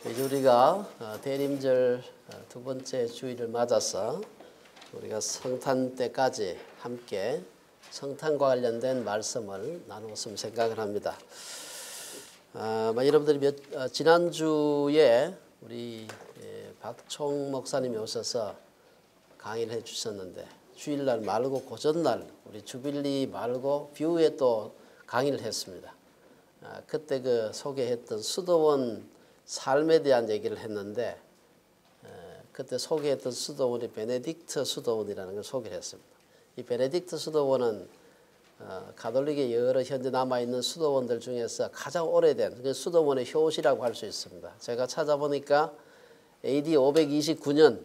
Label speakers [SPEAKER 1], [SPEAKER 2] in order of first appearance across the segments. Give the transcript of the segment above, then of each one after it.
[SPEAKER 1] 이제 우리가 대림절 두 번째 주일을 맞아서 우리가 성탄 때까지 함께 성탄과 관련된 말씀을 나누었으면 생각을 합니다. 여러분들이 지난주에 우리 박총 목사님이 오셔서 강의를 해 주셨는데 주일날 말고 고전날 우리 주빌리 말고 뷰에 또 강의를 했습니다. 그때 그 소개했던 수도원 삶에 대한 얘기를 했는데 그때 소개했던 수도원이 베네딕트 수도원이라는 걸 소개를 했습니다. 이 베네딕트 수도원은 가톨릭의 여러 현재 남아있는 수도원들 중에서 가장 오래된 수도원의 효시라고 할 수 있습니다. 제가 찾아보니까 AD 529년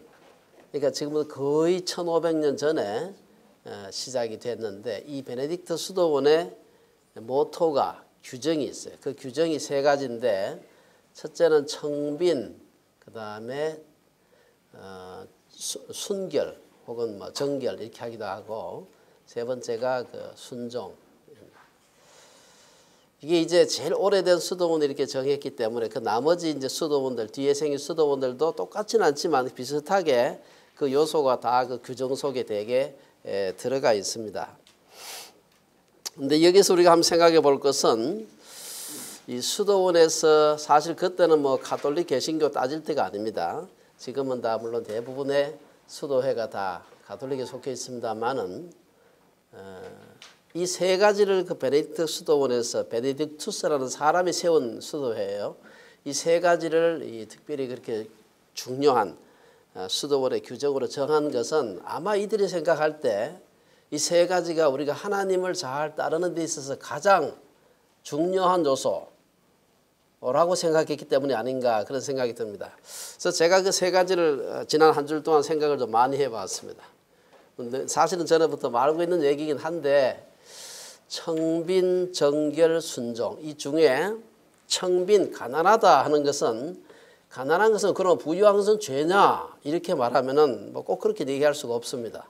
[SPEAKER 1] 그러니까 지금부터 거의 1500년 전에 시작이 됐는데 이 베네딕트 수도원의 모토가 규정이 있어요. 그 규정이 세 가지인데 첫째는 청빈, 그 다음에 순결 혹은 정결 이렇게 하기도 하고 세 번째가 그 순종. 이게 이제 제일 오래된 수도원을 이렇게 정했기 때문에 그 나머지 이제 수도원들 뒤에 생긴 수도원들도 똑같지는 않지만 비슷하게 그 요소가 다 그 규정 속에 되게 들어가 있습니다. 근데 여기서 우리가 한번 생각해 볼 것은 이 수도원에서 사실 그때는 가톨릭 개신교 따질 때가 아닙니다. 지금은 다 물론 대부분의 수도회가 다 가톨릭에 속해 있습니다만은 이 세 가지를 그 베네딕트 수도원에서 베네딕투스라는 사람이 세운 수도회예요. 이 세 가지를 특별히 그렇게 중요한 수도원의 규정으로 정한 것은 아마 이들이 생각할 때 이 세 가지가 우리가 하나님을 잘 따르는 데 있어서 가장 중요한 요소라고 생각했기 때문이 아닌가 그런 생각이 듭니다. 그래서 제가 그 세 가지를 지난 한 주 동안 생각을 좀 많이 해봤습니다. 근데 사실은 전에부터 말하고 있는 얘기긴 한데 청빈, 정결, 순종 이 중에 청빈, 가난하다 하는 것은 가난한 것은 그럼 부유한 것은 죄냐 이렇게 말하면은 꼭 그렇게 얘기할 수가 없습니다.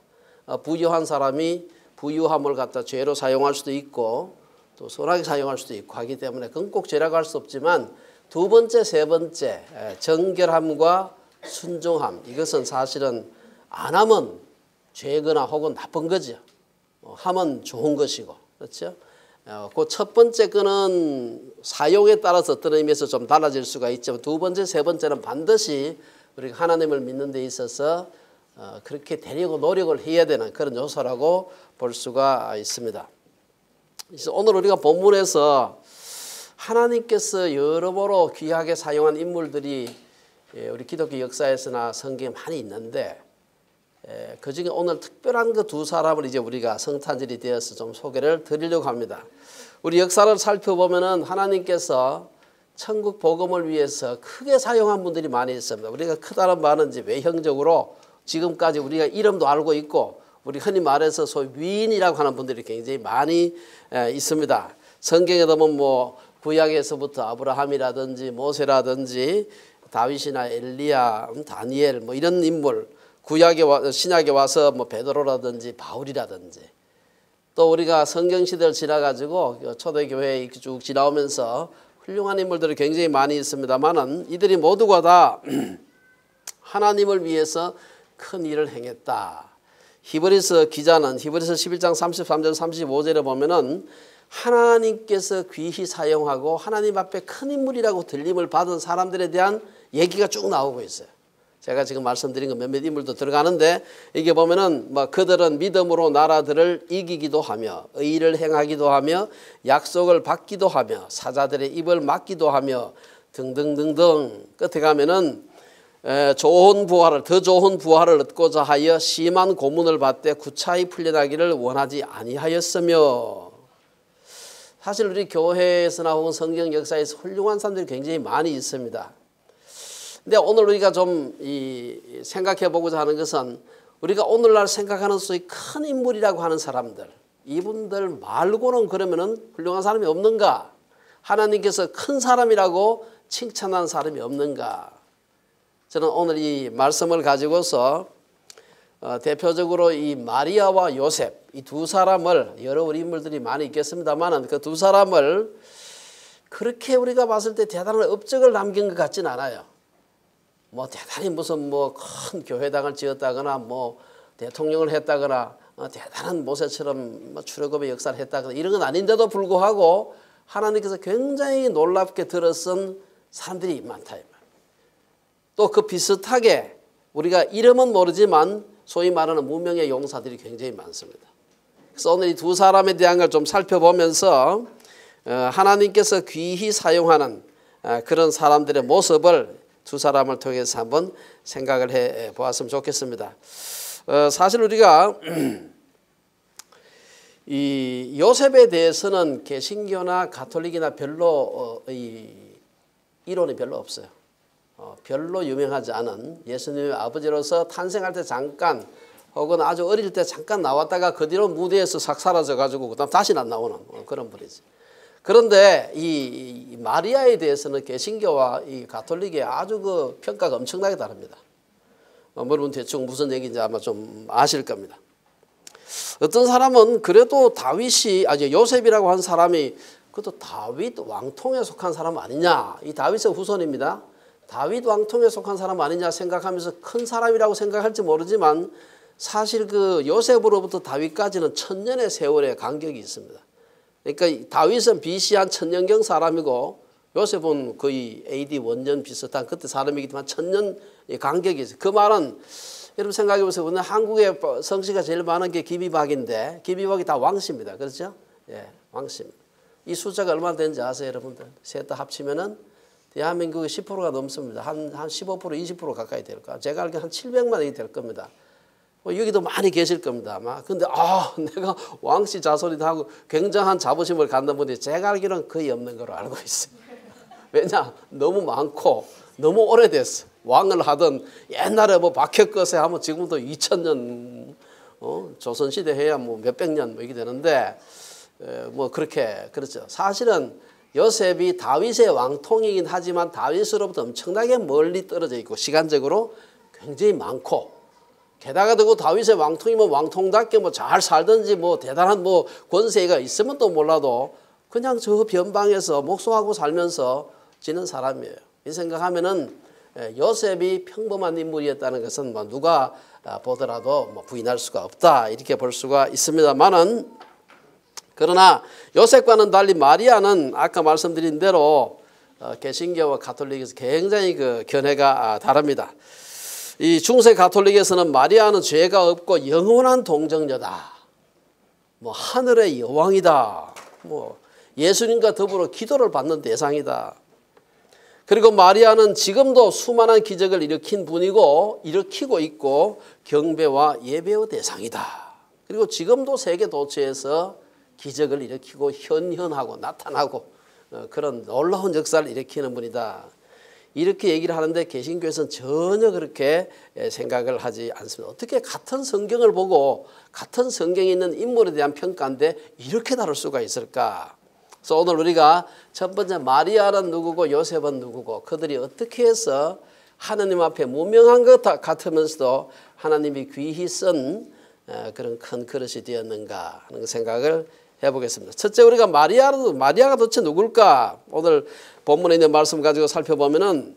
[SPEAKER 1] 부유한 사람이 부유함을 갖다 죄로 사용할 수도 있고 또 선하게 사용할 수도 있고 하기 때문에 그건 꼭 죄라고 할 수 없지만 두 번째, 세 번째 정결함과 순종함 이것은 사실은 안 하면 죄거나 혹은 나쁜 거죠. 하면 좋은 것이고 그렇죠. 그 첫 번째 거는 사용에 따라서 어떤 의미에서 좀 달라질 수가 있지만 두 번째, 세 번째는 반드시 우리가 하나님을 믿는 데 있어서 그렇게 되려고 노력을 해야 되는 그런 요소라고 볼 수가 있습니다. 그래서 오늘 우리가 본문에서 하나님께서 여러모로 귀하게 사용한 인물들이 우리 기독교 역사에서나 성경에 많이 있는데 그중에 오늘 특별한 그 두 사람을 이제 우리가 성탄절이 되어서 좀 소개를 드리려고 합니다. 우리 역사를 살펴보면은 하나님께서 천국 복음을 위해서 크게 사용한 분들이 많이 있습니다. 우리가 크다는 말은 이제 외형적으로 지금까지 우리가 이름도 알고 있고 우리 흔히 말해서 소위 위인이라고 하는 분들이 굉장히 많이 있습니다. 성경에 보면 구약에서부터 아브라함이라든지 모세라든지 다윗이나 엘리야, 다니엘 이런 인물 신약에 와서 베드로라든지 바울이라든지 또 우리가 성경 시대를 지나가지고 초대교회에 쭉 지나오면서 훌륭한 인물들이 굉장히 많이 있습니다만은 이들이 모두가 다 하나님을 위해서 큰 일을 행했다. 히브리서 기자는 히브리서 11장 33절 35절에 보면은 하나님께서 귀히 사용하고 하나님 앞에 큰 인물이라고 들림을 받은 사람들에 대한 얘기가 쭉 나오고 있어요. 제가 지금 말씀드린 거 몇몇 인물도 들어가는데 이게 보면은 그들은 믿음으로 나라들을 이기기도 하며 의를 행하기도 하며 약속을 받기도 하며 사자들의 입을 막기도 하며 등등등등 끝에 가면은 더 좋은 부활을 얻고자 하여 심한 고문을 받되 구차히 풀려나기를 원하지 아니하였으며 사실 우리 교회에서나 혹은 성경 역사에서 훌륭한 사람들이 굉장히 많이 있습니다. 근데 오늘 우리가 좀 생각해 보고자 하는 것은 우리가 오늘날 생각하는 소위 큰 인물이라고 하는 사람들 이분들 말고는 그러면은 훌륭한 사람이 없는가? 하나님께서 큰 사람이라고 칭찬한 사람이 없는가? 저는 오늘 이 말씀을 가지고서 대표적으로 이 마리아와 요셉 이 두 사람을 여러 우리 인물들이 많이 있겠습니다만 그 두 사람을 그렇게 우리가 봤을 때 대단한 업적을 남긴 것 같지는 않아요. 뭐 대단히 무슨 뭐 큰 교회당을 지었다거나 뭐 대통령을 했다거나 대단한 모세처럼 뭐 출애굽의 역사를 했다거나 이런 건 아닌데도 불구하고 하나님께서 굉장히 놀랍게 들어쓴 사람들이 많다. 또 그 비슷하게 우리가 이름은 모르지만 소위 말하는 무명의 용사들이 굉장히 많습니다. 그래서 오늘 이 두 사람에 대한 걸 좀 살펴보면서 하나님께서 귀히 사용하는 그런 사람들의 모습을 두 사람을 통해서 한번 생각을 해 보았으면 좋겠습니다. 사실 우리가 이 요셉에 대해서는 개신교나 가톨릭이나 별로 이론이 별로 없어요. 별로 유명하지 않은 예수님의 아버지로서 탄생할 때 잠깐 혹은 아주 어릴 때 잠깐 나왔다가 그 뒤로 무대에서 싹 사라져가지고 그다음 다시는 안 나오는 그런 분이지. 그런데 이 마리아에 대해서는 개신교와 이 가톨릭의 아주 그 평가가 엄청나게 다릅니다. 여러분 대충 무슨 얘기인지 아마 좀 아실 겁니다. 어떤 사람은 그래도 다윗이 요셉이라고 한 사람이 그것도 다윗 왕통에 속한 사람 아니냐. 이 다윗의 후손입니다. 다윗 왕통에 속한 사람 아니냐 생각하면서 큰 사람이라고 생각할지 모르지만 사실 그 요셉으로부터 다윗까지는 1000년의 세월의 간격이 있습니다. 그러니까 다윗은 BC 한 1000년경 사람이고 요셉은 거의 AD 원년 비슷한 그때 사람이기만 1000년의 간격이 있어요. 그 말은 여러분 생각해 보세요. 오늘 한국의 성씨가 제일 많은 게 김이박인데 김이박이 다 왕씨입니다. 그렇죠? 예, 왕씨입니다. 이 숫자가 얼마나 되는지 아세요, 여러분들? 셋 다 합치면은 대한민국의 10%가 넘습니다. 한 15%, 20% 가까이 될 거야. 제가 알기로 한 700만 원이 될 겁니다. 여기도 많이 계실 겁니다, 아마. 근데 내가 왕씨 자손이다 하고 굉장한 자부심을 갖는 분이 제가 알기로는 거의 없는 걸로 알고 있어요. 왜냐? 너무 많고 너무 오래됐어. 왕을 하던 옛날에 뭐 박혁거세 하면 지금도 2000년 조선시대 해야 뭐 몇백 년 뭐 이게 되는데 뭐 그렇게 그렇죠. 사실은 요셉이 다윗의 왕통이긴 하지만 다윗으로부터 엄청나게 멀리 떨어져 있고 시간적으로 굉장히 많고 게다가 그 다윗의 왕통이면 왕통답게 뭐 잘 살든지 뭐 대단한 뭐 권세가 있으면 또 몰라도 그냥 저 변방에서 목소하고 살면서 지는 사람이에요. 이 생각하면은 요셉이 평범한 인물이었다는 것은 뭐 누가 보더라도 뭐 부인할 수가 없다 이렇게 볼 수가 있습니다만은 그러나 요셉과는 달리 마리아는 아까 말씀드린 대로 개신교와 가톨릭에서 굉장히 그 견해가 다릅니다. 이 중세 가톨릭에서는 마리아는 죄가 없고 영원한 동정녀다. 뭐 하늘의 여왕이다. 뭐 예수님과 더불어 기도를 받는 대상이다. 그리고 마리아는 지금도 수많은 기적을 일으킨 분이고 일으키고 있고 경배와 예배의 대상이다. 그리고 지금도 세계 도처에서 기적을 일으키고 현현하고 나타나고 그런 놀라운 역사를 일으키는 분이다. 이렇게 얘기를 하는데 개신교에서는 전혀 그렇게 생각을 하지 않습니다. 어떻게 같은 성경을 보고 같은 성경에 있는 인물에 대한 평가인데 이렇게 다를 수가 있을까? 그래서 오늘 우리가 첫 번째 마리아는 누구고 요셉은 누구고 그들이 어떻게 해서 하나님 앞에 무명한 것 같으면서도 하나님이 귀히 쓴 그런 큰 그릇이 되었는가 하는 생각을 해보겠습니다. 첫째 우리가 마리아가 도대체 누굴까? 오늘 본문에 있는 말씀 가지고 살펴보면은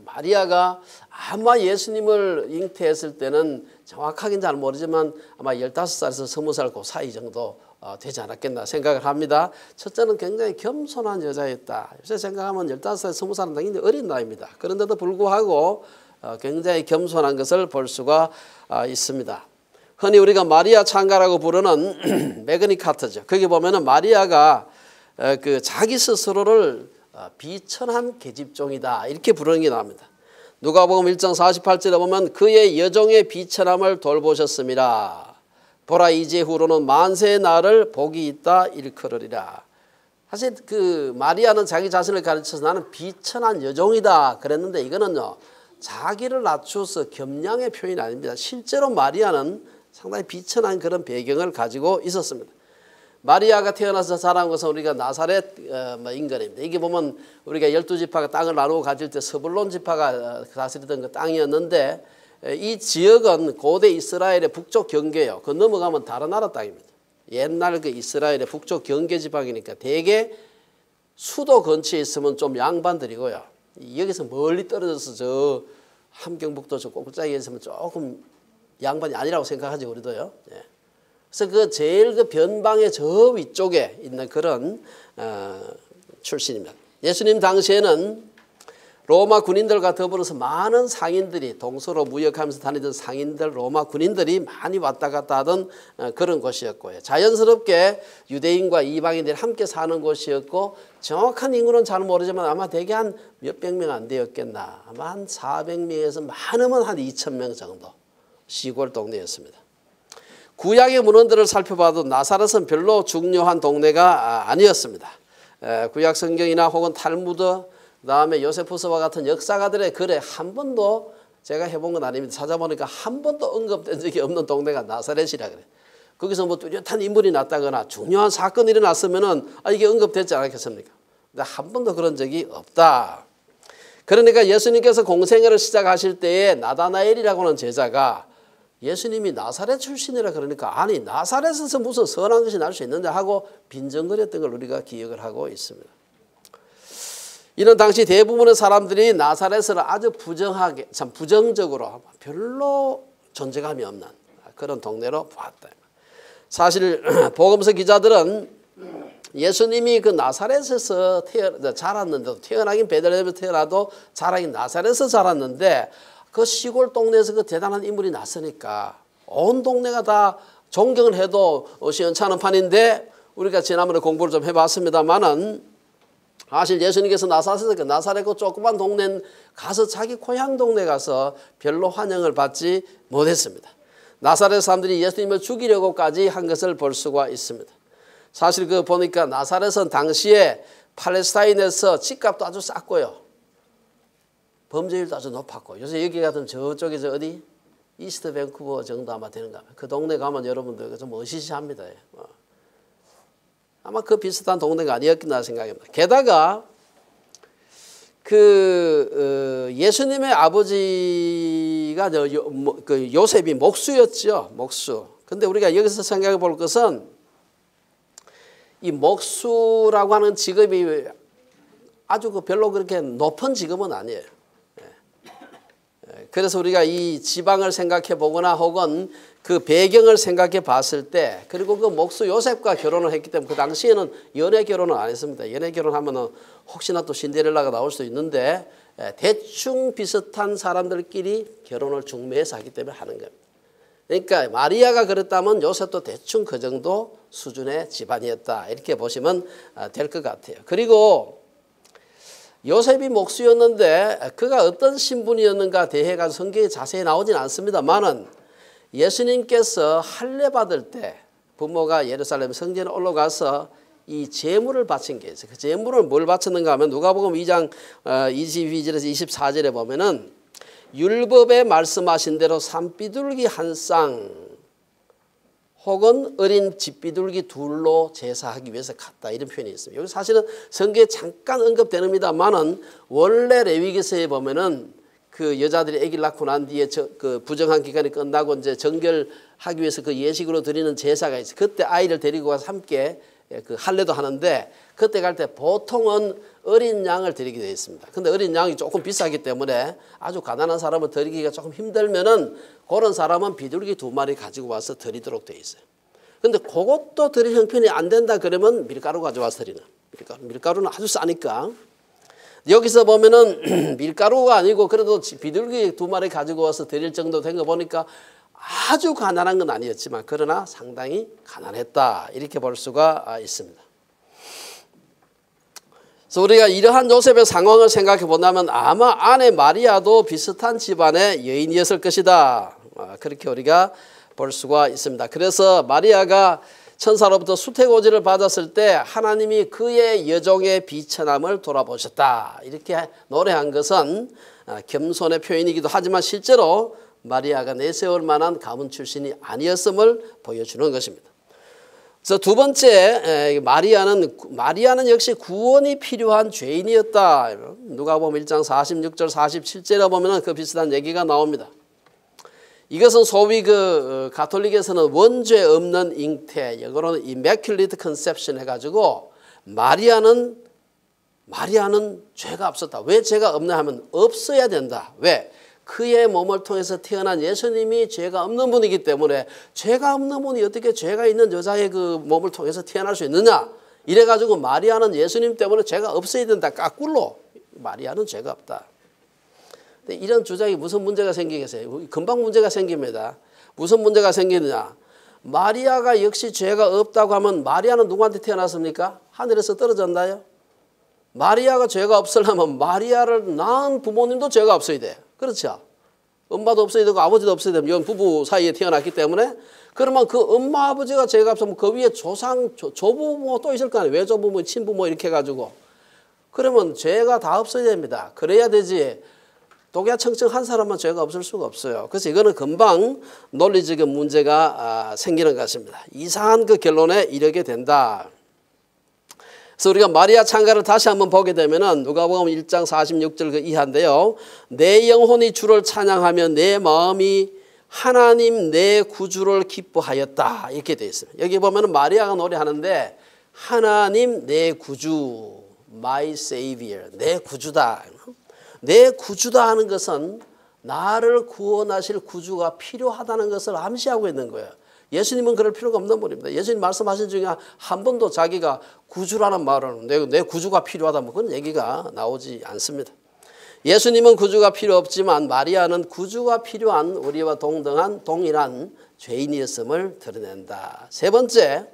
[SPEAKER 1] 마리아가 아마 예수님을 잉태했을 때는 정확하게는 잘 모르지만 아마 15살에서 20살 그 사이 정도 되지 않았겠나 생각을 합니다. 첫째는 굉장히 겸손한 여자였다. 요새 생각하면 15살, 20살은 당연히 어린 나이입니다. 그런데도 불구하고 굉장히 겸손한 것을 볼 수가 있습니다. 흔히 우리가 마리아 찬가라고 부르는 매그니카트죠. 거기 보면은 마리아가 그 자기 스스로를 비천한 계집종이다 이렇게 부르는 게 나옵니다. 누가복음 1장 48절에 보면 그의 여종의 비천함을 돌보셨습니다. 보라 이제 후로는 만세의 날을 복이 있다 일컬으리라. 사실 그 마리아는 자기 자신을 가르쳐서 나는 비천한 여종이다 그랬는데 이거는요 자기를 낮추어서 겸양의 표현이 아닙니다. 실제로 마리아는 상당히 비천한 그런 배경을 가지고 있었습니다. 마리아가 태어나서 자란 것은 우리가 나사렛 인근입니다. 이게 보면 우리가 12지파가 땅을 나누고 가질 때 스불론 지파가 다스리던 그 땅이었는데 이 지역은 고대 이스라엘의 북쪽 경계예요. 그 넘어가면 다른 나라 땅입니다. 옛날 그 이스라엘의 북쪽 경계 지방이니까 대개 수도 근처에 있으면 좀 양반들이고요. 여기서 멀리 떨어져서 저 함경북도 저 꼭자기에 있으면 조금 양반이 아니라고 생각하죠, 우리도요. 예. 그래서 그 제일 그 변방의 저 위쪽에 있는 그런 출신입니다. 예수님 당시에는 로마 군인들과 더불어서 많은 상인들이 동서로 무역하면서 다니던 상인들, 로마 군인들이 많이 왔다 갔다 하던 그런 곳이었고요. 자연스럽게 유대인과 이방인들이 함께 사는 곳이었고, 정확한 인구는 잘 모르지만 아마 대개 한 몇백 명 안 되었겠나. 아마 한 400명에서 많으면 한 2,000명 정도 시골 동네였습니다. 구약의 문헌들을 살펴봐도 나사렛은 별로 중요한 동네가 아니었습니다. 구약 성경이나 혹은 탈무드, 그다음에 요세푸스와 같은 역사가들의 글에 한 번도 제가 해본 건 아닙니다. 찾아보니까 한 번도 언급된 적이 없는 동네가 나사렛이라 그래요. 거기서 뭐 뚜렷한 인물이 났다거나 중요한 사건이 일어났으면은 이게 언급되지 않았겠습니까? 근데 한 번도 그런 적이 없다. 그러니까 예수님께서 공생애를 시작하실 때에 나다나엘이라고 하는 제자가 예수님이 나사렛 출신이라 그러니까 아니 나사렛에서 무슨 선한 것이 날 수 있는데 하고 빈정거렸던 걸 우리가 기억을 하고 있습니다. 이런 당시 대부분의 사람들이 나사렛을 아주 부정하게, 참 부정적으로 별로 존재감이 없는 그런 동네로 보았다. 사실 복음서 기자들은 예수님이 그 나사렛에서 자랐는데도, 태어나긴 베들레헴에서 태어나도 자라긴 나사렛에서 자랐는데 그 시골 동네에서 그 대단한 인물이 났으니까 온 동네가 다 존경을 해도 시원찮은 판인데, 우리가 지난번에 공부를 좀 해봤습니다만은 사실 예수님께서 나사렛 그 조그만 동네 가서 자기 고향 동네 가서 별로 환영을 받지 못했습니다. 나사렛 사람들이 예수님을 죽이려고까지 한 것을 볼 수가 있습니다. 사실 그 보니까 나사렛은 당시에 팔레스타인에서 집값도 아주 쌌고요, 범죄율도 아주 높았고, 요새 여기 같은 저쪽에 어디 이스트 밴쿠버 정도 아마 되는가, 그 동네 가면 여러분들 좀 어시시합니다. 아마 그 비슷한 동네가 아니었나 생각합니다. 게다가 그 예수님의 아버지가 그 요셉이 목수였죠. 목수. 근데 우리가 여기서 생각해 볼 것은 이 목수라고 하는 직업이 아주 그 별로 그렇게 높은 직업은 아니에요. 그래서 우리가 이 지방을 생각해 보거나 혹은 그 배경을 생각해 봤을 때, 그리고 그 목수 요셉과 결혼을 했기 때문에 그 당시에는 연애 결혼을 안 했습니다. 연애 결혼하면은 혹시나 또 신데렐라가 나올 수도 있는데 대충 비슷한 사람들끼리 결혼을 중매해서 하기 때문에 하는 겁니다. 그러니까 마리아가 그랬다면 요셉도 대충 그 정도 수준의 집안이었다, 이렇게 보시면 될 것 같아요. 그리고 요셉이 목수였는데 그가 어떤 신분이었는가 대해가 성경에 자세히 나오진 않습니다만은 예수님께서 할례 받을 때 부모가 예루살렘 성전에 올라가서 이 제물을 바친 게 있어요. 그 제물을 뭘 바쳤는가 하면 누가복음 2장 22절에서 24절에 보면은 율법에 말씀하신 대로 산비둘기 한 쌍 혹은 어린 집비둘기 둘로 제사하기 위해서 갔다, 이런 표현이 있습니다. 여기 사실은 성경에 잠깐 언급되는데만은 원래 레위기서에 보면은 그 여자들이 아기를 낳고 난 뒤에 그 부정한 기간이 끝나고 이제 정결하기 위해서 그 예식으로 드리는 제사가 있어요. 그때 아이를 데리고 가서 함께 그 할례도 하는데 그때 갈 때 보통은 어린 양을 드리게 되어 있습니다. 근데 어린 양이 조금 비싸기 때문에 아주 가난한 사람을 드리기가 조금 힘들면은 그런 사람은 비둘기 2마리 가지고 와서 드리도록 되어 있어요. 근데 그것도 드릴 형편이 안 된다 그러면 밀가루 가져와서 드리는. 밀가루는 아주 싸니까. 여기서 보면은 밀가루가 아니고 그래도 비둘기 2마리 가지고 와서 드릴 정도 된 거 보니까 아주 가난한 건 아니었지만 그러나 상당히 가난했다, 이렇게 볼 수가 있습니다. 그래서 우리가 이러한 요셉의 상황을 생각해 본다면 아마 아내 마리아도 비슷한 집안의 여인이었을 것이다, 그렇게 우리가 볼 수가 있습니다. 그래서 마리아가 천사로부터 수태고지를 받았을 때 하나님이 그의 여종의 비천함을 돌아보셨다, 이렇게 노래한 것은 겸손의 표현이기도 하지만 실제로 마리아가 내세울 만한 가문 출신이 아니었음을 보여주는 것입니다. 그래서 두 번째, 마리아는 역시 구원이 필요한 죄인이었다. 누가복음 1장 46절 47절에 보면 그 비슷한 얘기가 나옵니다. 이것은 소위 그 가톨릭에서는 원죄 없는 잉태, 영어로는 immaculate conception 해가지고 마리아는 마리아는 죄가 없었다. 왜 죄가 없냐 하면 없어야 된다. 왜? 그의 몸을 통해서 태어난 예수님이 죄가 없는 분이기 때문에 죄가 없는 분이 어떻게 죄가 있는 여자의 그 몸을 통해서 태어날 수 있느냐. 이래가지고 마리아는 예수님 때문에 죄가 없어야 된다. 까꿀로. 마리아는 죄가 없다. 근데 이런 주장이 무슨 문제가 생기겠어요? 금방 문제가 생깁니다. 무슨 문제가 생기느냐. 마리아가 역시 죄가 없다고 하면 마리아는 누구한테 태어났습니까? 하늘에서 떨어졌나요? 마리아가 죄가 없으려면 마리아를 낳은 부모님도 죄가 없어야 돼요. 그렇죠? 엄마도 없어야 되고 아버지도 없어야 되면 이건 부부 사이에 태어났기 때문에 그러면 그 엄마 아버지가 죄가 없으면 그 위에 조상 조부모 또 있을 거 아니에요. 외조부모 친부모 이렇게 해가지고 그러면 죄가 다 없어야 됩니다. 그래야 되지 독야청청한 사람은 죄가 없을 수가 없어요. 그래서 이거는 금방 논리적인 문제가 생기는 것입니다. 이상한 그 결론에 이르게 된다. 그래서 우리가 마리아 찬가를 다시 한번 보게 되면은 누가복음 1장 46절 그 이하인데요. 내 영혼이 주를 찬양하며 내 마음이 하나님 내 구주를 기뻐하였다. 이렇게 되어 있습니다. 여기 보면은 마리아가 노래하는데 하나님 내 구주, my savior, 내 구주다. 내 구주다 하는 것은 나를 구원하실 구주가 필요하다는 것을 암시하고 있는 거예요. 예수님은 그럴 필요가 없는 분입니다. 예수님 말씀하신 중에 한 번도 자기가 구주라는 말은 내 구주가 필요하다 뭐 그런 얘기가 나오지 않습니다. 예수님은 구주가 필요 없지만 마리아는 구주가 필요한 우리와 동일한 죄인이었음을 드러낸다. 세 번째,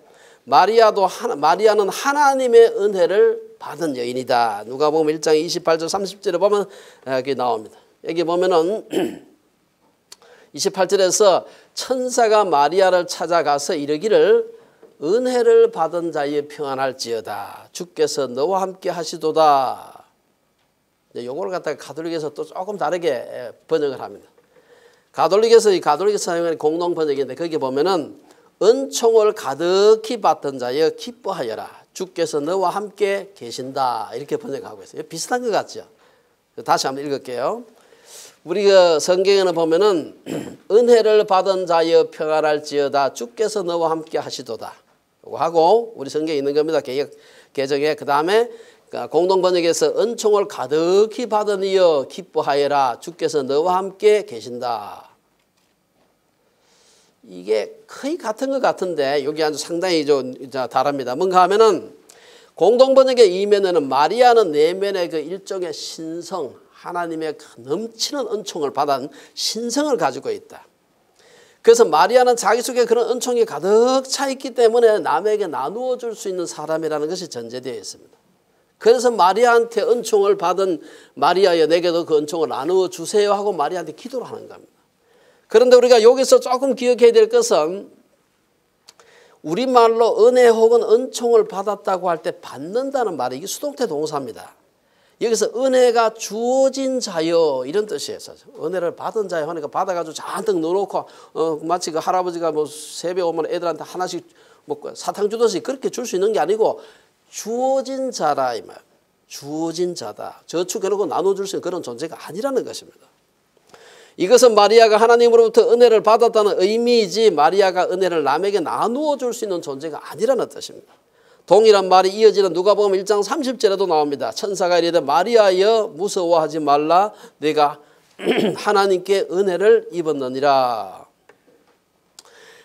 [SPEAKER 1] 마리아는 하나님의 은혜를 받은 여인이다. 누가복음 1장 28절 30절에 보면 여기 나옵니다. 여기 보면은 28절에서 천사가 마리아를 찾아가서 이르기를 은혜를 받은 자의 평안할지어다. 주께서 너와 함께 하시도다. 요걸 갖다가 가톨릭에서 또 조금 다르게 번역을 합니다. 가톨릭에서 사용하는 공동 번역인데 거기 보면은 은총을 가득히 받던 자여 기뻐하여라. 주께서 너와 함께 계신다. 이렇게 번역하고 있어요. 비슷한 것 같죠? 다시 한번 읽을게요. 우리가 성경에는 보면은 은혜를 받은 자여 평안할지어다. 주께서 너와 함께 하시도다. 하고 우리 성경에 있는 겁니다. 개정에 그 다음에 공동 번역에서 은총을 가득히 받은 이여 기뻐하여라. 주께서 너와 함께 계신다. 이게 거의 같은 것 같은데 여기 아주 상당히 좀 다릅니다. 뭔가 하면은 공동 번역의 이면에는 마리아는 내면의 그 일종의 신성, 하나님의 넘치는 은총을 받은 신성을 가지고 있다. 그래서 마리아는 자기 속에 그런 은총이 가득 차 있기 때문에 남에게 나누어 줄 수 있는 사람이라는 것이 전제되어 있습니다. 그래서 마리아한테 은총을 받은 마리아여 내게도 그 은총을 나누어 주세요 하고 마리아한테 기도를 하는 겁니다. 그런데 우리가 여기서 조금 기억해야 될 것은 우리말로 은혜 혹은 은총을 받았다고 할 때 받는다는 말이 이게 수동태 동사입니다. 여기서 은혜가 주어진 자여 이런 뜻이에요. 은혜를 받은 자여 하니까 받아가지고 잔뜩 넣어놓고 마치 그 할아버지가 뭐 세배 오면 애들한테 하나씩 먹고 사탕 주듯이 그렇게 줄 수 있는 게 아니고 주어진 자라 이 말. 주어진 자다. 저축해놓고 나눠줄 수 있는 그런 존재가 아니라는 것입니다. 이것은 마리아가 하나님으로부터 은혜를 받았다는 의미이지 마리아가 은혜를 남에게 나누어 줄 수 있는 존재가 아니라는 뜻입니다. 동일한 말이 이어지는 누가복음 1장 30절에도 나옵니다. 천사가 이르되 마리아여 무서워하지 말라 내가 하나님께 은혜를 입었느니라.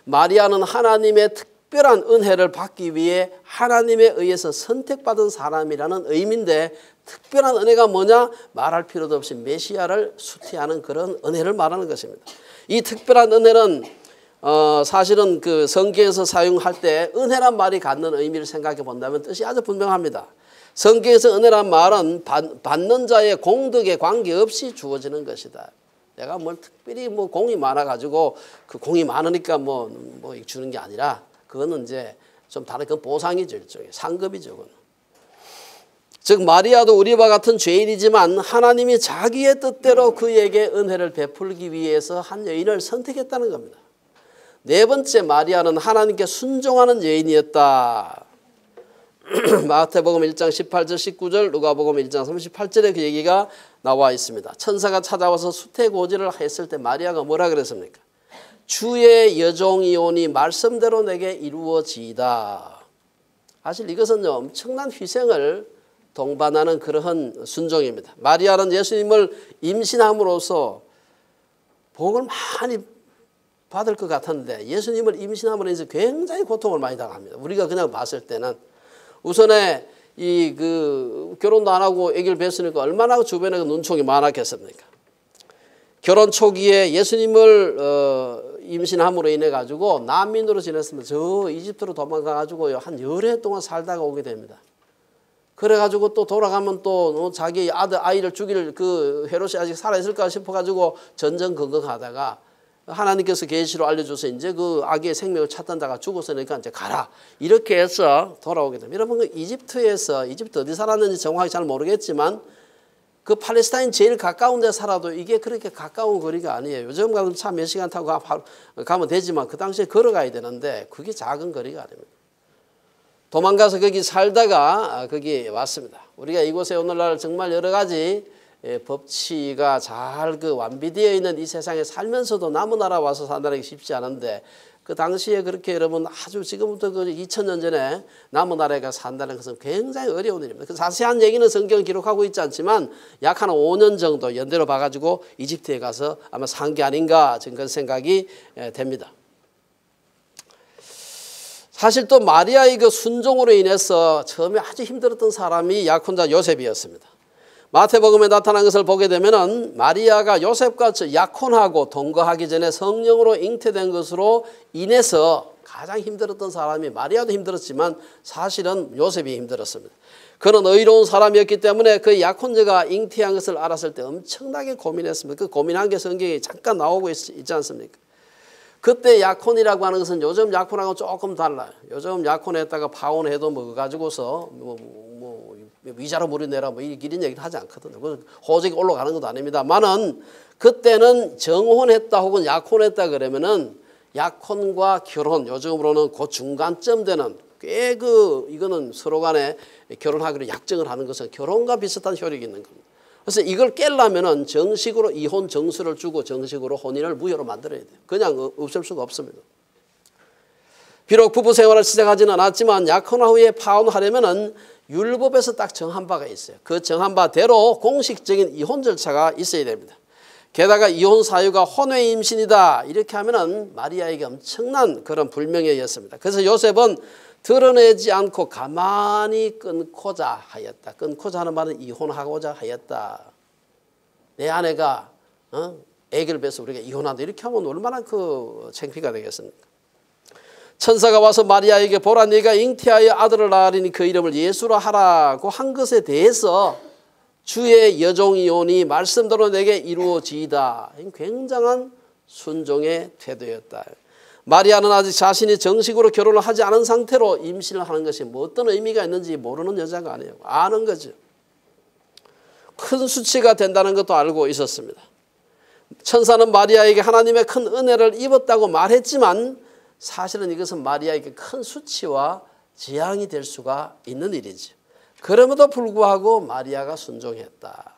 [SPEAKER 1] 마리아는 하나님의 특별한 은혜를 받기 위해 하나님에 의해서 선택받은 사람이라는 의미인데 특별한 은혜가 뭐냐? 말할 필요도 없이 메시아를 수태하는 그런 은혜를 말하는 것입니다. 이 특별한 은혜는 사실은 그 성경에서 사용할 때 은혜란 말이 갖는 의미를 생각해 본다면 뜻이 아주 분명합니다. 성경에서 은혜란 말은 받는 자의 공덕에 관계없이 주어지는 것이다. 내가 뭘 특별히 뭐 공이 많아가지고 그 공이 많으니까 뭐 주는 게 아니라 그거는 이제 좀 다른 그 보상이죠. 일종의 상급이죠. 그건. 즉 마리아도 우리와 같은 죄인이지만 하나님이 자기의 뜻대로 그에게 은혜를 베풀기 위해서 한 여인을 선택했다는 겁니다. 네 번째, 마리아는 하나님께 순종하는 여인이었다. 마태복음 1장 18절 19절 누가복음 1장 38절에 그 얘기가 나와 있습니다. 천사가 찾아와서 수태고지를 했을 때 마리아가 뭐라 그랬습니까? 주의 여종이오니 말씀대로 내게 이루어지이다. 사실 이것은 엄청난 희생을 동반하는 그러한 순종입니다. 마리아는 예수님을 임신함으로써 복을 많이 받을 것 같았는데 예수님을 임신함으로 인해서 굉장히 고통을 많이 당합니다. 우리가 그냥 봤을 때는 우선에 결혼도 안 하고 아기를 뵀으니까 얼마나 주변에 눈총이 많았겠습니까? 결혼 초기에 예수님을 임신함으로 인해 가지고 난민으로 지냈으면 저 이집트로 도망가 가지고 한 열해 동안 살다가 오게 됩니다. 그래 가지고 또 돌아가면 또 자기 아이를 죽일 그 헤롯이 아직 살아 있을까 싶어 가지고 전전긍긍하다가 하나님께서 계시로 알려줘서 이제 그 아기의 생명을 찾던 자가 죽었으니까 이제 가라. 이렇게 해서 돌아오게 됩니다. 여러분, 그 이집트 어디 살았는지 정확히 잘 모르겠지만 그 팔레스타인 제일 가까운 데 살아도 이게 그렇게 가까운 거리가 아니에요. 요즘 같으면 차 몇 시간 타고 가면 되지만 그 당시에 걸어가야 되는데 그게 작은 거리가 아닙니다. 도망가서 거기 살다가 거기 왔습니다. 우리가 이곳에 오늘날 정말 여러 가지 법치가 잘 완비되어 있는 이 세상에 살면서도 남의 나라 와서 산다는 게 쉽지 않은데 그 당시에 그렇게 여러분 아주 지금부터 2000년 전에 남의 나라에 가서 산다는 것은 굉장히 어려운 일입니다. 그 자세한 얘기는 성경은 기록하고 있지 않지만 약 한 5년 정도 연대로 봐가지고 이집트에 가서 아마 산 게 아닌가 그런 생각이 됩니다. 사실 또 마리아의 그 순종으로 인해서 처음에 아주 힘들었던 사람이 약혼자 요셉이었습니다. 마태복음에 나타난 것을 보게 되면은 마리아가 요셉과 약혼하고 동거하기 전에 성령으로 잉태된 것으로 인해서 가장 힘들었던 사람이 마리아도 힘들었지만 사실은 요셉이 힘들었습니다. 그는 의로운 사람이었기 때문에 그 약혼자가 잉태한 것을 알았을 때 엄청나게 고민했습니다. 그 고민한 게 성경에 잠깐 나오고 있지 않습니까? 그때 약혼이라고 하는 것은 요즘 약혼하고 조금 달라요. 요즘 약혼했다가 파혼해도 가지고서 위자료 무리내라 이런 얘기를 하지 않거든요. 호적이 올라가는 것도 아닙니다만은 그때는 정혼했다 혹은 약혼했다 그러면은 약혼과 결혼 요즘으로는 그 중간점 되는 꽤 이거는 서로 간에 결혼하기로 약정을 하는 것은 결혼과 비슷한 효력이 있는 겁니다. 그래서 이걸 깨려면은 정식으로 이혼 정수를 주고 정식으로 혼인을 무효로 만들어야 돼요. 그냥 없앨 수가 없습니다. 비록 부부 생활을 시작하지는 않았지만 약혼 후에 파혼하려면은 율법에서 딱 정한 바가 있어요. 그 정한 바대로 공식적인 이혼 절차가 있어야 됩니다. 게다가 이혼 사유가 혼외 임신이다 이렇게 하면은 마리아에게 엄청난 그런 불명예였습니다. 그래서 요셉은 드러내지 않고 가만히 끊고자 하였다. 끊고자 하는 말은 이혼하고자 하였다. 내 아내가 아기를 뵈서 우리가 이혼한다 이렇게 하면 얼마나 창피가 되겠습니까? 천사가 와서 마리아에게 보라 네가 잉태하여 아들을 낳으리니 그 이름을 예수라 하라고 한 것에 대해서 주의 여종이오니 말씀대로 내게 이루어지이다. 굉장한 순종의 태도였다. 마리아는 아직 자신이 정식으로 결혼을 하지 않은 상태로 임신을 하는 것이 어떤 의미가 있는지 모르는 여자가 아니에요. 아는 거죠. 큰 수치가 된다는 것도 알고 있었습니다. 천사는 마리아에게 하나님의 큰 은혜를 입었다고 말했지만 사실은 이것은 마리아에게 큰 수치와 재앙이 될 수가 있는 일이죠. 그럼에도 불구하고 마리아가 순종했다.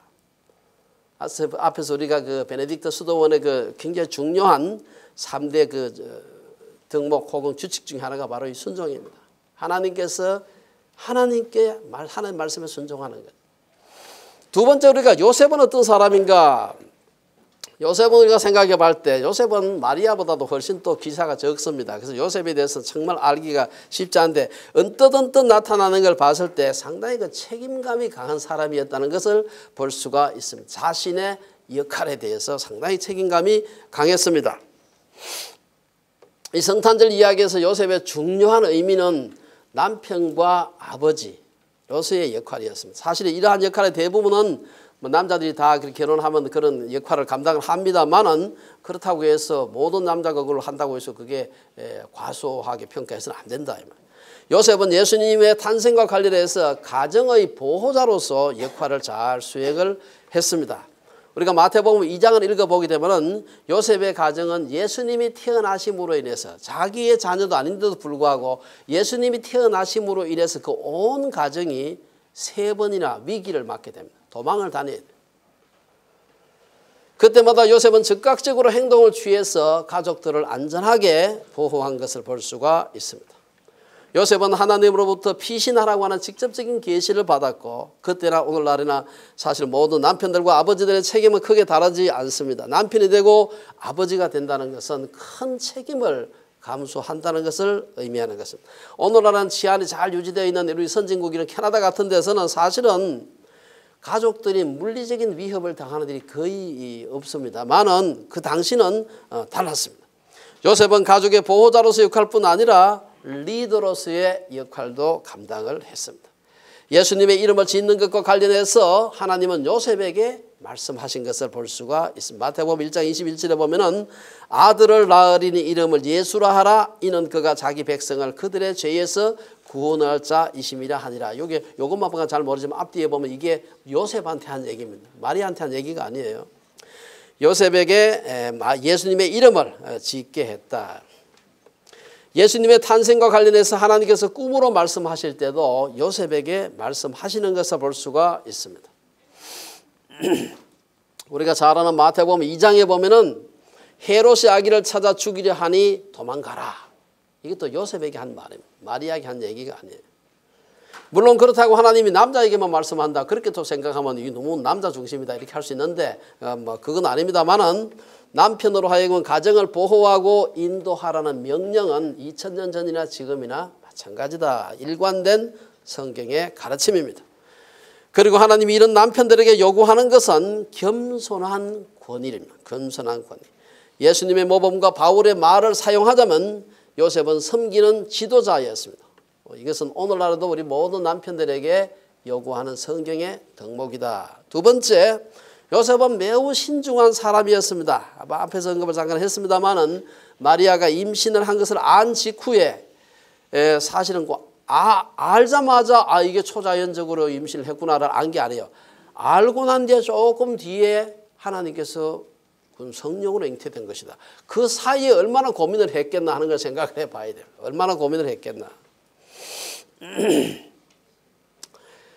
[SPEAKER 1] 앞에서 우리가 베네딕트 수도원의 굉장히 중요한 3대 덕목 혹은 규칙 중에 하나가 바로 이 순종입니다. 하나님께 하나님 말씀에 순종하는 것. 두 번째 우리가 요셉은 어떤 사람인가? 요셉은 우리가 생각해 볼 때 요셉은 마리아보다도 훨씬 또 기사가 적습니다. 그래서 요셉에 대해서 정말 알기가 쉽지 않은데 언뜻 나타나는 걸 봤을 때 상당히 책임감이 강한 사람이었다는 것을 볼 수가 있습니다. 자신의 역할에 대해서 상당히 책임감이 강했습니다. 이 성탄절 이야기에서 요셉의 중요한 의미는 남편과 아버지로서의 역할이었습니다. 사실 이러한 역할의 대부분은 남자들이 다 결혼하면 그런 역할을 감당을 합니다만은 그렇다고 해서 모든 남자가 그걸 한다고 해서 그게 과소하게 평가해서는 안 된다. 요셉은 예수님의 탄생과 관련해서 가정의 보호자로서 역할을 잘 수행을 했습니다. 우리가 마태복음 2장을 읽어보게 되면 요셉의 가정은 예수님이 태어나심으로 인해서 자기의 자녀도 아닌데도 불구하고 예수님이 태어나심으로 인해서 그 온 가정이 3번이나 위기를 맞게 됩니다. 도망을 다녀야 돼요. 그때마다 요셉은 즉각적으로 행동을 취해서 가족들을 안전하게 보호한 것을 볼 수가 있습니다. 요셉은 하나님으로부터 피신하라고 하는 직접적인 계시를 받았고 그때나 오늘날이나 사실 모든 남편들과 아버지들의 책임은 크게 다르지 않습니다. 남편이 되고 아버지가 된다는 것은 큰 책임을 감수한다는 것을 의미하는 것입니다. 오늘날은 치안이 잘 유지되어 있는 우리 선진국이나 캐나다 같은 데서는 사실은 가족들이 물리적인 위협을 당하는 일이 거의 없습니다만은 그 당시는 달랐습니다. 요셉은 가족의 보호자로서의 역할뿐 아니라 리더로서의 역할도 감당을 했습니다. 예수님의 이름을 짓는 것과 관련해서 하나님은 요셉에게 말씀하신 것을 볼 수가 있습니다. 마태복음 1장 21절에 보면은 아들을 낳으리니 이름을 예수라 하라. 이는 그가 자기 백성을 그들의 죄에서 구원할 자이심이라 하니라. 요것만 보면 잘 모르지만 앞뒤에 보면 이게 요셉한테 한 얘기입니다. 마리아한테 한 얘기가 아니에요. 요셉에게 예수님의 이름을 짓게 했다. 예수님의 탄생과 관련해서 하나님께서 꿈으로 말씀하실 때도 요셉에게 말씀하시는 것을 볼 수가 있습니다. 우리가 잘 아는 마태복음 2장에 보면은 헤롯이 아기를 찾아 죽이려 하니 도망가라. 이것도 요셉에게 한 말입니다. 마리아에게 한 얘기가 아니에요. 물론 그렇다고 하나님이 남자에게만 말씀한다. 그렇게 또 생각하면 이게 너무 남자 중심이다. 이렇게 할 수 있는데 그건 아닙니다만은 남편으로 하여금 가정을 보호하고 인도하라는 명령은 2000년 전이나 지금이나 마찬가지다. 일관된 성경의 가르침입니다. 그리고 하나님이 이런 남편들에게 요구하는 것은 겸손한 권위입니다. 겸손한 권위. 예수님의 모범과 바울의 말을 사용하자면 요셉은 섬기는 지도자였습니다. 이것은 오늘날에도 우리 모든 남편들에게 요구하는 성경의 덕목이다. 두 번째, 요셉은 매우 신중한 사람이었습니다. 앞에서 언급을 잠깐 했습니다마는 마리아가 임신을 한 것을 안 직후에 사실은 알자마자 이게 초자연적으로 임신을 했구나를 안 게 아니에요. 알고 난 뒤에 조금 뒤에 하나님께서 성령으로 잉태된 것이다. 그 사이에 얼마나 고민을 했겠나 하는 걸 생각을 해봐야 돼요. 얼마나 고민을 했겠나.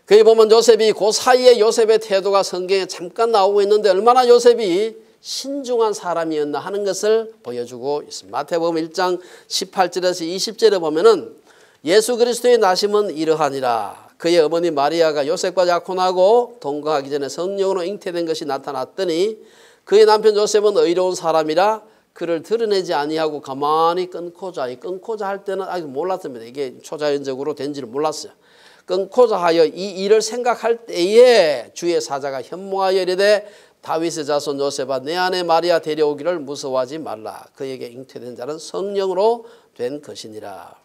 [SPEAKER 1] 거기 보면 요셉이 그 사이에 요셉의 태도가 성경에 잠깐 나오고 있는데 얼마나 요셉이 신중한 사람이었나 하는 것을 보여주고 있습니다. 마태복음 1장 18절에서 20절에 보면은 예수 그리스도의 나심은 이러하니라. 그의 어머니 마리아가 요셉과 약혼하고 동거하기 전에 성령으로 잉태된 것이 나타났더니 그의 남편 요셉은 의로운 사람이라 그를 드러내지 아니하고 가만히 끊고자 할 때는 아직 몰랐습니다. 이게 초자연적으로 된지를 몰랐어요. 끊고자 하여 이 일을 생각할 때에 주의 사자가 현몽하여 이르되 다윗의 자손 요셉아 내 아내 마리아 데려오기를 무서워하지 말라. 그에게 잉태된 자는 성령으로 된 것이니라.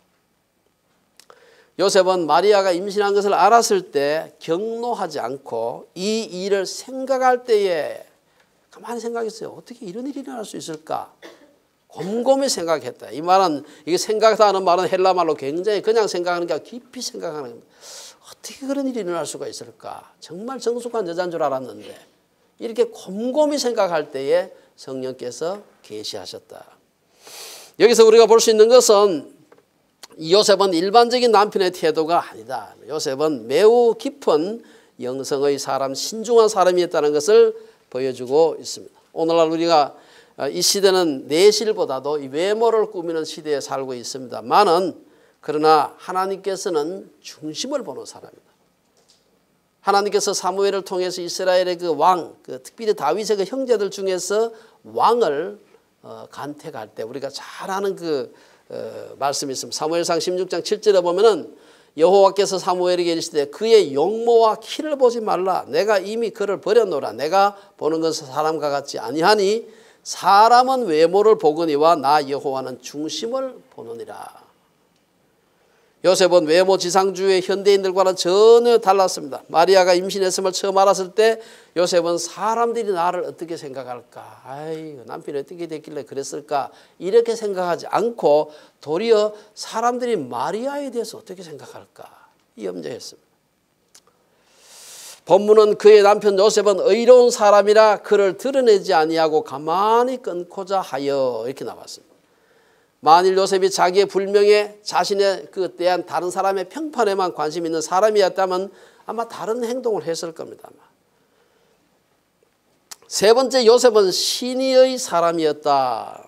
[SPEAKER 1] 요셉은 마리아가 임신한 것을 알았을 때 경노하지 않고 이 일을 생각할 때에 가만히 생각했어요. 어떻게 이런 일이 일어날 수 있을까? 곰곰이 생각했다. 이 말은 이게 생각하다 하는 말은 헬라 말로 굉장히 그냥 생각하는 게 아니라 깊이 생각하는 겁니다. 어떻게 그런 일이 일어날 수가 있을까? 정말 정숙한 여자인 줄 알았는데 이렇게 곰곰이 생각할 때에 성령께서 계시하셨다. 여기서 우리가 볼 수 있는 것은 요셉은 일반적인 남편의 태도가 아니다. 요셉은 매우 깊은 영성의 사람, 신중한 사람이었다는 것을 보여주고 있습니다. 오늘날 우리가 이 시대는 내실보다도 외모를 꾸미는 시대에 살고 있습니다만은 그러나 하나님께서는 중심을 보는 사람입니다. 하나님께서 사무엘을 통해서 이스라엘의 그 왕, 특별히 다윗의 그 형제들 중에서 왕을 간택할 때 우리가 잘 아는 말씀이 있습니다. 사무엘상 16장 7절에 보면은 여호와께서 사무엘에게 이르시되 그의 용모와 키를 보지 말라. 내가 이미 그를 버려놓으라. 내가 보는 것은 사람과 같지 아니하니 사람은 외모를 보거니와 나 여호와는 중심을 보느니라. 요셉은 외모 지상주의 현대인들과는 전혀 달랐습니다. 마리아가 임신했음을 처음 알았을 때 요셉은 사람들이 나를 어떻게 생각할까? 아이고 남편이 어떻게 됐길래 그랬을까? 이렇게 생각하지 않고 도리어 사람들이 마리아에 대해서 어떻게 생각할까? 염려했습니다. 본문은 그의 남편 요셉은 의로운 사람이라 그를 드러내지 아니하고 가만히 끊고자 하여 이렇게 나왔습니다. 만일 요셉이 자기의 불명예 자신의 대한 다른 사람의 평판에만 관심 있는 사람이었다면 아마 다른 행동을 했을 겁니다. 세 번째, 요셉은 신의의 사람이었다.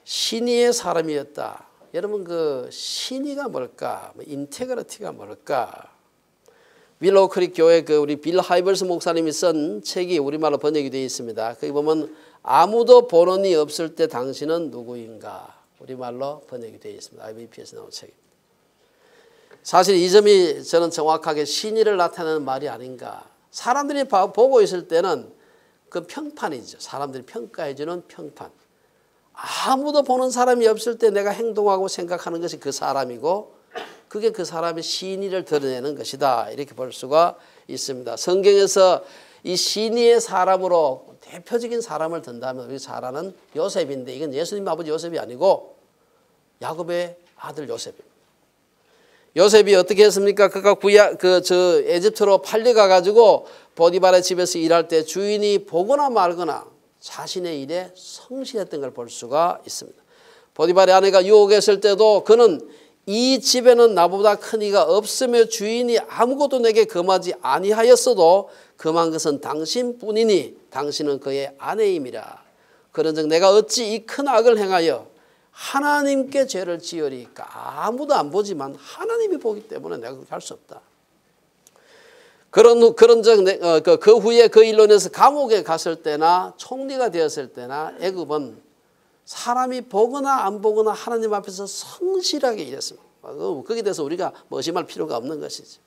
[SPEAKER 1] 신의의 사람이었다. 여러분 그 신의가 뭘까? 인테그리티가 뭘까? 윌로우 크릭 교회 그 우리 빌 하이벌스 목사님이 쓴 책이 우리말로 번역이 되어 있습니다. 거기 보면 아무도 본원이 없을 때 당신은 누구인가? 우리말로 번역이 되어 있습니다. IBP에서 나온 책입니다. 사실 이 점이 저는 정확하게 신의를 나타내는 말이 아닌가. 사람들이 보고 있을 때는 그 평판이죠. 사람들이 평가해 주는 평판. 아무도 보는 사람이 없을 때 내가 행동하고 생각하는 것이 그 사람이고 그게 그 사람의 신의를 드러내는 것이다. 이렇게 볼 수가 있습니다. 성경에서 이 신의의 사람으로 대표적인 사람을 든다면 우리 잘 아는 요셉인데 이건 예수님 아버지 요셉이 아니고 야곱의 아들 요셉입니다. 요셉이 어떻게 했습니까? 그가 에집트로 팔려가 가지고 보디발의 집에서 일할 때 주인이 보거나 말거나 자신의 일에 성실했던 걸 볼 수가 있습니다. 보디발의 아내가 유혹했을 때도 그는 이 집에는 나보다 큰 이가 없으며 주인이 아무것도 내게 금하지 아니하였어도 금한 것은 당신뿐이니 당신은 그의 아내임이라. 그런즉 내가 어찌 이 큰 악을 행하여 하나님께 죄를 지으리까. 아무도 안 보지만 하나님이 보기 때문에 내가 그렇게 할 수 없다. 그 후에 그 일로 인해서 감옥에 갔을 때나 총리가 되었을 때나 애굽은 사람이 보거나 안 보거나 하나님 앞에서 성실하게 일했습니다. 거기에 대해서 우리가 의심할 필요가 없는 것이지.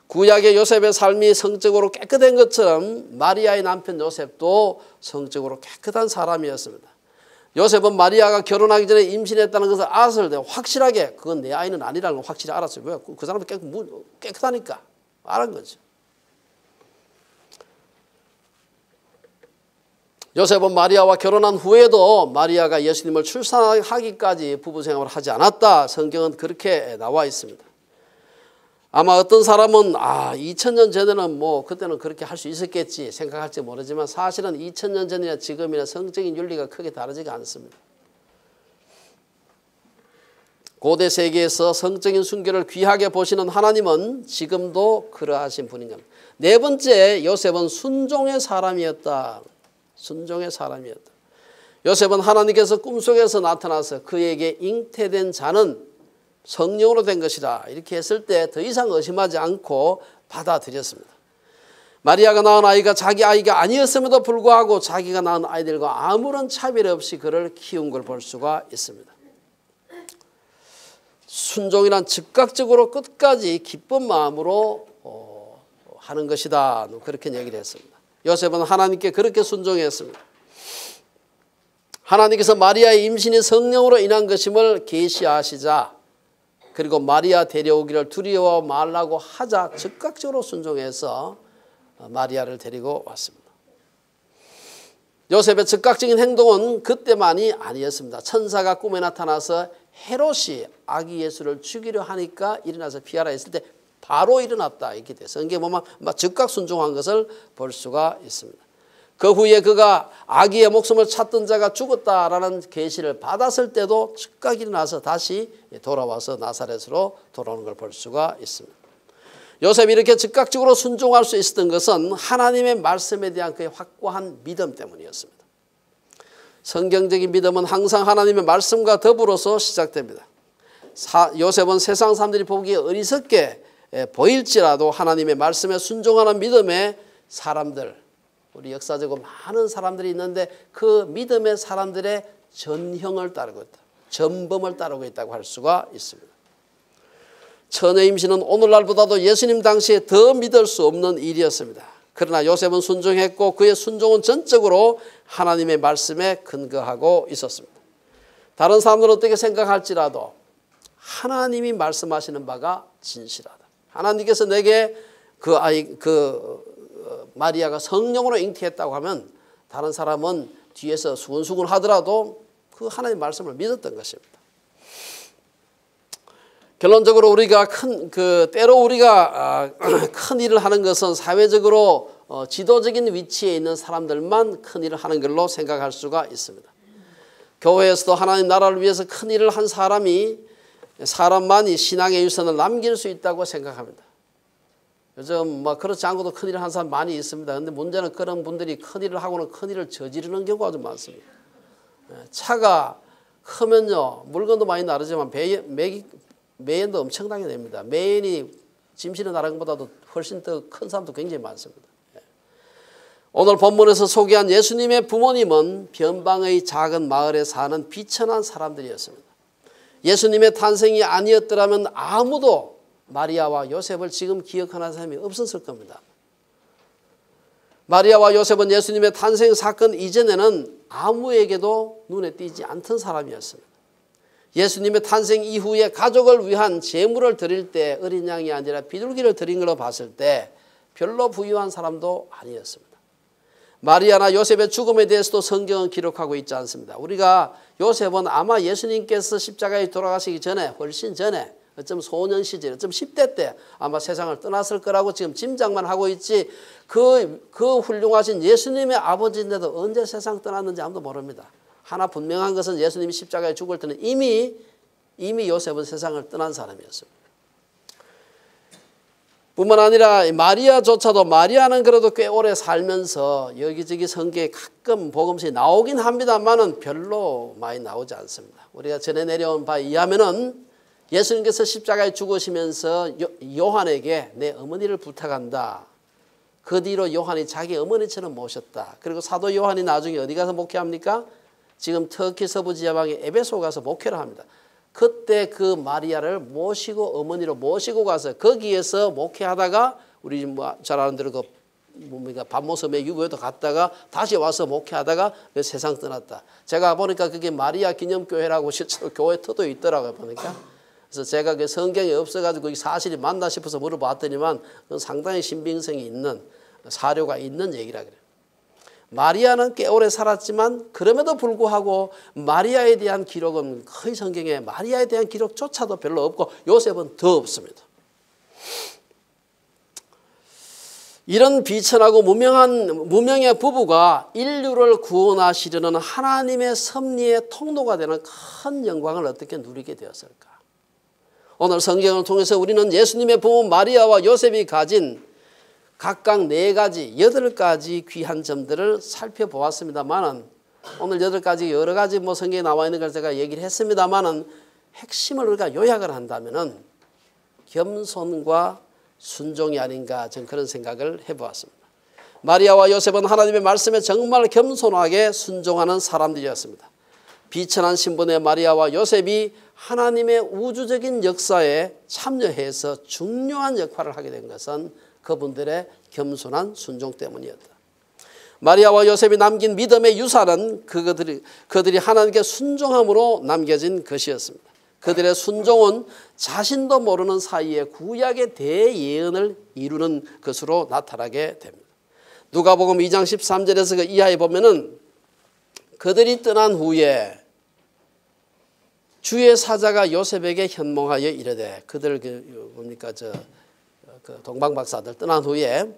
[SPEAKER 1] 구약의 요셉의 삶이 성적으로 깨끗한 것처럼 마리아의 남편 요셉도 성적으로 깨끗한 사람이었습니다. 요셉은 마리아가 결혼하기 전에 임신했다는 것을 알았을 때 확실하게 그건 내 아이는 아니라는 걸 확실히 알았어요. 왜? 그 사람은 깨끗하니까 알은 거죠. 요셉은 마리아와 결혼한 후에도 마리아가 예수님을 출산하기까지 부부 생활을 하지 않았다. 성경은 그렇게 나와 있습니다. 아마 어떤 사람은 2000년 전에는 그때는 그렇게 할 수 있었겠지 생각할지 모르지만 사실은 2000년 전이나 지금이나 성적인 윤리가 크게 다르지가 않습니다. 고대 세계에서 성적인 순결을 귀하게 보시는 하나님은 지금도 그러하신 분인 겁니다. 네 번째, 요셉은 순종의 사람이었다. 순종의 사람이었다. 요셉은 하나님께서 꿈속에서 나타나서 그에게 잉태된 자는 성령으로 된 것이다. 이렇게 했을 때 더 이상 의심하지 않고 받아들였습니다. 마리아가 낳은 아이가 자기 아이가 아니었음에도 불구하고 자기가 낳은 아이들과 아무런 차별 없이 그를 키운 걸 볼 수가 있습니다. 순종이란 즉각적으로 끝까지 기쁜 마음으로 하는 것이다. 그렇게 얘기를 했습니다. 요셉은 하나님께 그렇게 순종했습니다. 하나님께서 마리아의 임신이 성령으로 인한 것임을 계시하시자 그리고 마리아 데려오기를 두려워 말라고 하자 즉각적으로 순종해서 마리아를 데리고 왔습니다. 요셉의 즉각적인 행동은 그때만이 아니었습니다. 천사가 꿈에 나타나서 헤롯이 아기 예수를 죽이려 하니까 일어나서 피하라 했을 때 바로 일어났다. 이렇게 돼서 성경에 보면 즉각 순종한 것을 볼 수가 있습니다. 그 후에 그가 아기의 목숨을 찾던 자가 죽었다라는 계시를 받았을 때도 즉각 일어나서 다시 돌아와서 나사렛으로 돌아오는 걸 볼 수가 있습니다. 요셉이 이렇게 즉각적으로 순종할 수 있었던 것은 하나님의 말씀에 대한 그의 확고한 믿음 때문이었습니다. 성경적인 믿음은 항상 하나님의 말씀과 더불어서 시작됩니다. 요셉은 세상 사람들이 보기에 어리석게 보일지라도 하나님의 말씀에 순종하는 믿음의 사람들, 우리 역사적으로 많은 사람들이 있는데 그 믿음의 사람들의 전형을 따르고 있다. 전범을 따르고 있다고 할 수가 있습니다. 처녀 임신은 오늘날보다도 예수님 당시에 더 믿을 수 없는 일이었습니다. 그러나 요셉은 순종했고 그의 순종은 전적으로 하나님의 말씀에 근거하고 있었습니다. 다른 사람들은 어떻게 생각할지라도 하나님이 말씀하시는 바가 진실하다. 하나님께서 내게 마리아가 성령으로 잉태했다고 하면 다른 사람은 뒤에서 수근수근 하더라도 그 하나님의 말씀을 믿었던 것입니다. 결론적으로 우리가 때로 우리가 큰 일을 하는 것은 사회적으로 지도적인 위치에 있는 사람들만 큰 일을 하는 걸로 생각할 수가 있습니다. 교회에서도 하나님 나라를 위해서 큰 일을 한 사람만이 신앙의 유산을 남길 수 있다고 생각합니다. 요즘 그렇지 않고도 큰일을 한 사람 많이 있습니다. 그런데 문제는 그런 분들이 큰일을 하고는 큰일을 저지르는 경우가 좀 많습니다. 차가 크면요 물건도 많이 나르지만 매연도 엄청나게 됩니다. 매연이 짐실에 나르는 것보다도 훨씬 더 큰 사람도 굉장히 많습니다. 오늘 본문에서 소개한 예수님의 부모님은 변방의 작은 마을에 사는 비천한 사람들이었습니다. 예수님의 탄생이 아니었더라면 아무도 마리아와 요셉을 지금 기억하는 사람이 없었을 겁니다. 마리아와 요셉은 예수님의 탄생 사건 이전에는 아무에게도 눈에 띄지 않던 사람이었습니다. 예수님의 탄생 이후에 가족을 위한 제물을 드릴 때 어린 양이 아니라 비둘기를 드린 걸로 봤을 때 별로 부유한 사람도 아니었습니다. 마리아나 요셉의 죽음에 대해서도 성경은 기록하고 있지 않습니다. 우리가 요셉은 아마 예수님께서 십자가에 돌아가시기 전에 훨씬 전에 어쩌면 소년 시절, 어쩌면 10대 때 아마 세상을 떠났을 거라고 지금 짐작만 하고 있지 그 훌륭하신 예수님의 아버지인데도 언제 세상 떠났는지 아무도 모릅니다. 하나 분명한 것은 예수님이 십자가에 죽을 때는 이미 요셉은 세상을 떠난 사람이었습니다. 뿐만 아니라 마리아는 그래도 꽤 오래 살면서 여기저기 성경에 가끔 복음서에 나오긴 합니다만은 별로 많이 나오지 않습니다. 우리가 전에 내려온 바에 의하면은 예수님께서 십자가에 죽으시면서 요한에게 내 어머니를 부탁한다. 그 뒤로 요한이 자기 어머니처럼 모셨다. 그리고 사도 요한이 나중에 어디 가서 목회합니까? 지금 터키 서부 지방의 에베소 가서 목회를 합니다. 그때 그 마리아를 모시고 어머니로 모시고 가서 거기에서 목회하다가 우리 잘 아는 대로 반모섬의 유교에도 갔다가 다시 와서 목회하다가 세상 떠났다. 제가 보니까 그게 마리아 기념교회라고 실제로 교회 터도 있더라고요. 보니까. 그래서 제가 그 성경에 없어가지고 이 사실이 맞나 싶어서 물어봤더니만 상당히 신빙성이 있는 사료가 있는 얘기라 그래요. 마리아는 꽤 오래 살았지만 그럼에도 불구하고 마리아에 대한 기록은 거의 성경에 마리아에 대한 기록조차도 별로 없고 요셉은 더 없습니다. 이런 비천하고 무명의 부부가 인류를 구원하시려는 하나님의 섭리의 통로가 되는 큰 영광을 어떻게 누리게 되었을까? 오늘 성경을 통해서 우리는 예수님의 부모 마리아와 요셉이 가진 각각 4가지, 8가지 귀한 점들을 살펴보았습니다만은 오늘 8가지 여러 가지 성경에 나와 있는 걸 제가 얘기를 했습니다만은 핵심을 우리가 요약을 한다면은 겸손과 순종이 아닌가 저는 그런 생각을 해보았습니다. 마리아와 요셉은 하나님의 말씀에 정말 겸손하게 순종하는 사람들이었습니다. 비천한 신분의 마리아와 요셉이 하나님의 우주적인 역사에 참여해서 중요한 역할을 하게 된 것은 그분들의 겸손한 순종 때문이었다. 마리아와 요셉이 남긴 믿음의 유산은 그들이 하나님께 순종함으로 남겨진 것이었습니다. 그들의 순종은 자신도 모르는 사이에 구약의 대예언을 이루는 것으로 나타나게 됩니다. 누가복음 2장 13절에서 그 이하에 보면은 그들이 떠난 후에 주의 사자가 요셉에게 현몽하여 이르되 그들 동방박사들 떠난 후에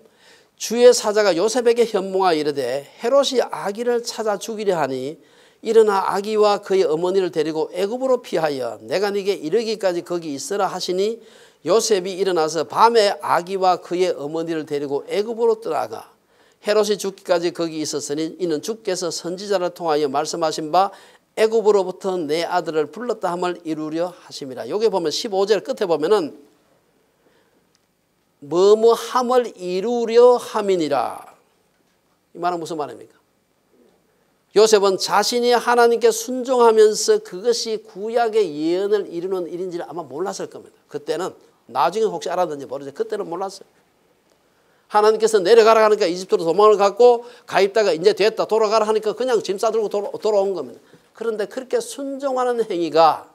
[SPEAKER 1] 주의 사자가 요셉에게 현몽하여 이르되 헤롯이 아기를 찾아 죽이려 하니 일어나 아기와 그의 어머니를 데리고 애굽으로 피하여 내가 네게 이르기까지 거기 있으라 하시니 요셉이 일어나서 밤에 아기와 그의 어머니를 데리고 애굽으로 떠나가 헤롯이 죽기까지 거기 있었으니 이는 주께서 선지자를 통하여 말씀하신 바 애굽으로부터 내 아들을 불렀다 함을 이루려 하심이라. 여기 보면 15절 끝에 보면은 뭐뭐함을 이루려 함이니라. 이 말은 무슨 말입니까? 요셉은 자신이 하나님께 순종하면서 그것이 구약의 예언을 이루는 일인지를 아마 몰랐을 겁니다. 그때는 나중에 혹시 알았는지 모르지만 그때는 몰랐어요. 하나님께서 내려가라 하니까 이집트로 도망을 갔고 가입다가 이제 됐다 돌아가라 하니까 그냥 짐 싸들고 돌아온 겁니다. 그런데 그렇게 순종하는 행위가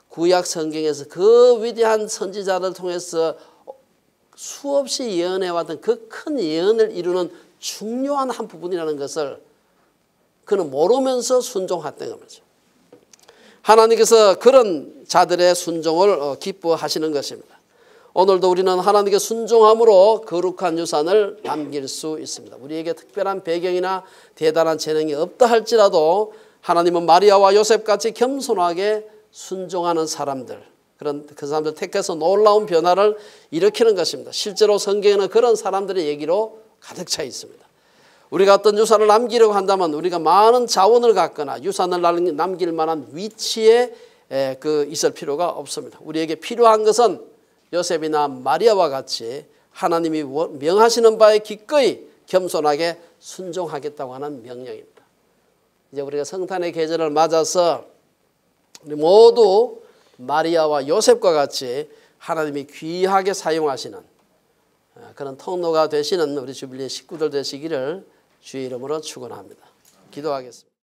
[SPEAKER 1] 구약 성경에서 그 위대한 선지자를 통해서 수없이 예언해왔던 그 큰 예언을 이루는 중요한 한 부분이라는 것을 그는 모르면서 순종했던 겁니다. 하나님께서 그런 자들의 순종을 기뻐하시는 것입니다. 오늘도 우리는 하나님께 순종함으로 거룩한 유산을 남길 수 있습니다. 우리에게 특별한 배경이나 대단한 재능이 없다 할지라도 하나님은 마리아와 요셉같이 겸손하게 순종하는 사람들, 그 사람들 택해서 놀라운 변화를 일으키는 것입니다. 실제로 성경에는 그런 사람들의 얘기로 가득 차 있습니다. 우리가 어떤 유산을 남기려고 한다면 우리가 많은 자원을 갖거나 유산을 남길 만한 위치에 있을 필요가 없습니다. 우리에게 필요한 것은 요셉이나 마리아와 같이 하나님이 명하시는 바에 기꺼이 겸손하게 순종하겠다고 하는 명령입니다. 이제 우리가 성탄의 계절을 맞아서 우리 모두 마리아와 요셉과 같이 하나님이 귀하게 사용하시는 그런 통로가 되시는 우리 주빌리 식구들 되시기를 주의 이름으로 축원합니다. 기도하겠습니다.